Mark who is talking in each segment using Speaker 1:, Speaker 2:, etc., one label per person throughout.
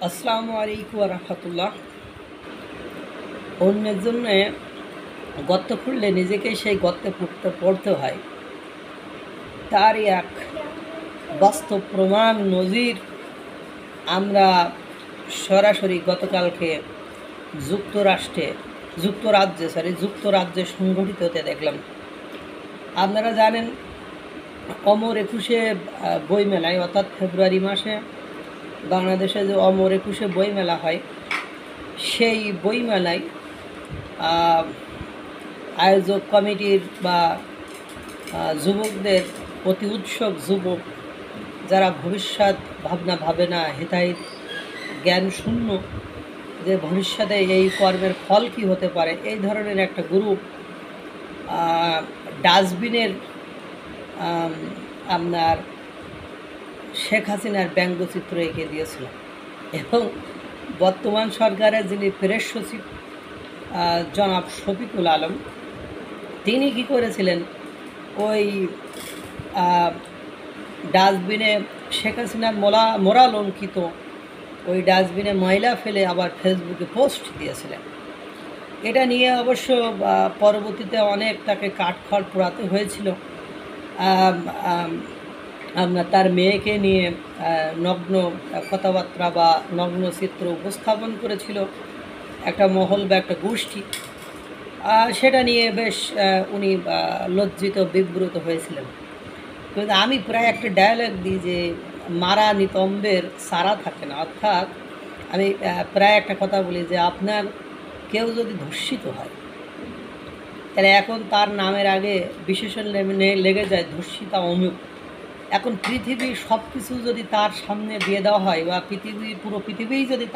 Speaker 1: আসসালামু আলাইকুম ওয়া রাহমাতুল্লাহ। অন্যের জন্য গর্ত খুঁড়লে নিজেকে সেই গর্তে পড়তে হয়, তারই এক বাস্তব প্রমাণ নজির আমরা সরাসরি গতকালকে যুক্তরাজ্যে সংঘটিত হতে দেখলাম। আপনারা জানেন, অমর একুশে বইমেলায়, অর্থাৎ ফেব্রুয়ারি মাসে বাংলাদেশে যে অমর একুশে বইমেলা হয়, সেই বইমেলায় আয়োজক কমিটির বা যুবকদের, অতি উৎসুক যুবক যারা ভবিষ্যৎ ভাবনা ভাবে না, হিতাহিত জ্ঞান শূন্য, যে ভবিষ্যতে এই কর্মের ফল কী হতে পারে, এই ধরনের একটা গ্রুপ ডাস্টবিনের আপনার শেখ হাসিনার ব্যঙ্গচিত্র এঁকে দিয়েছিল। এবং বর্তমান সরকারের যিনি প্রেস সচিব জনাব শফিকুল আলম, তিনি কি করেছিলেন, ওই ডাস্টবিনে শেখ হাসিনার মোরাল অঙ্কিত ওই ডাস্টবিনে ময়লা ফেলে আবার ফেসবুকে পোস্ট দিয়েছিলেন। এটা নিয়ে অবশ্য পরবর্তীতে অনেক তাকে কাঠখড় পোড়াতে হয়েছিল। আপনার তার মেয়েকে নিয়ে নগ্ন কথাবার্তা বা নগ্ন চিত্র উপস্থাপন করেছিল একটা মহল বা একটা গোষ্ঠী। সেটা নিয়ে বেশ উনি লজ্জিত, বিব্রত হয়েছিলেন। কিন্তু আমি প্রায় একটা ডায়ালগ দিই যে মারা নিতম্বের সারা থাকে না। অর্থাৎ আমি প্রায় একটা কথা বলি যে আপনার কেউ যদি ধর্ষিত হয়, তাহলে এখন তার নামের আগে বিশেষণ লেগে যায় ধর্ষিতা অমুক। এখন পৃথিবীর সব কিছু যদি তার সামনে দিয়ে দেওয়া হয়, বা পুরো পৃথিবী যদি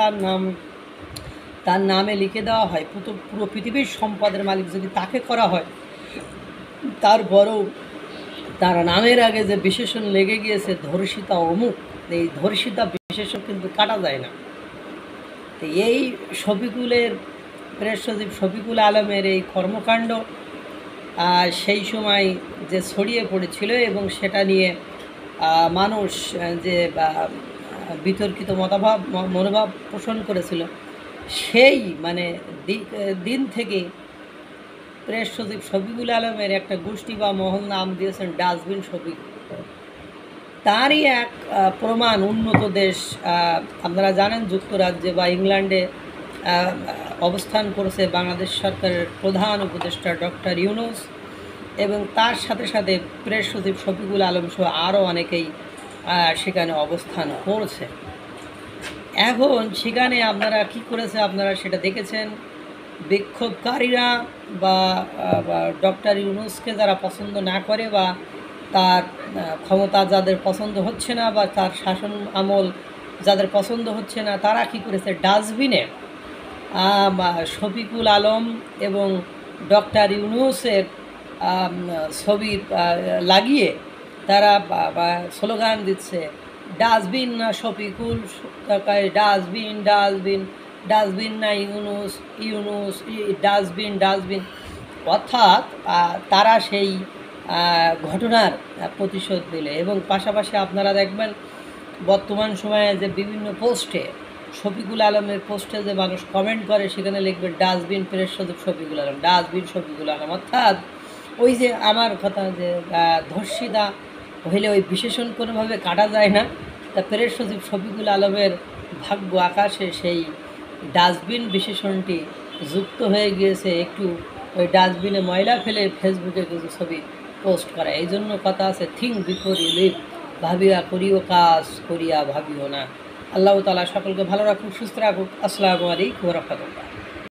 Speaker 1: তার নামে লিখে দেওয়া হয়, পুরো পৃথিবীর সম্পদের মালিক যদি তাকে করা হয়, তারপরেও তার নামের আগে যে বিশেষণ লেগে গিয়েছে ধর্ষিতা অমুক, এই ধর্ষিতা বিশেষণ কিন্তু কাটা যায় না। তো এই প্রেস সচিব শফিকুল আলমের এই কর্মকাণ্ড সেই সময় যে ছড়িয়ে পড়েছিল এবং সেটা নিয়ে মানুষ যে বিতর্কিত মনোভাব পোষণ করেছিল, সেই দিন থেকে প্রেস সচিব শফিকুল আলমের একটা গোষ্ঠী বা মহল নাম দিয়েছেন ডাস্টবিন শফিক। তারই এক প্রমাণ উন্নত দেশ, আপনারা জানেন, যুক্তরাজ্যে বা ইংল্যান্ডে অবস্থান করেছে বাংলাদেশ সরকারের প্রধান উপদেষ্টা ডক্টর ইউনূস, এবং তার সাথে সাথে প্রেস সচিব শফিকুল আলম সহ আরও অনেকেই সেখানে অবস্থান করছে। এখন সেখানে আপনারা কি করেছে, আপনারা সেটা দেখেছেন। বিক্ষোভকারীরা বা ডক্টর ইউনূসকে যারা পছন্দ না করে, বা তার ক্ষমতা যাদের পছন্দ হচ্ছে না, বা তার শাসন আমল যাদের পছন্দ হচ্ছে না, তারা কি করেছে, ডাস্টবিনে শফিকুল আলম এবং ডক্টর ইউনূসের ছবি লাগিয়ে তারা স্লোগান দিচ্ছে, ডাস্টবিন না শফিকুল, ডাস্টবিন ডাস্টবিন, ডাস্টবিন না ইউনূস, ইউনূস ডাস্টবিন। অর্থাৎ তারা সেই ঘটনার প্রতিশোধ দিলে। এবং পাশাপাশি আপনারা দেখবেন বর্তমান সময়ে যে বিভিন্ন পোস্টে, শফিকুল আলমের পোস্টে যে মানুষ কমেন্ট করে, সেখানে লিখবে ডাস্টবিন প্রেস সচিব শফিকুল আলম, ডাস্টবিন শফিকুল আলম। অর্থাৎ ওই যে আমার কথা যে ধর্ষিতা হইলে ওই বিশেষণ কোনোভাবে কাটা যায় না, তা প্রেস সচিব শফিকুল আলমের ভাগ্য আকাশে সেই ডাস্টবিন বিশেষণটি যুক্ত হয়ে গিয়েছে। একটু ওই ডাস্টবিনে ময়লা ফেলে ফেসবুকে কিছু ছবি পোস্ট করা। এই জন্য কথা আছে, থিঙ্ক বিফোর ইউ লিভ, ভাবিয়া করিও কাজ, করিয়া ভাবিও না। আল্লাহ তাআলা সকলকে ভালো রাখুক, সুস্থ রাখুক। আসসালামু আলাইকুম ওয়া রাহমাতুল্লাহ।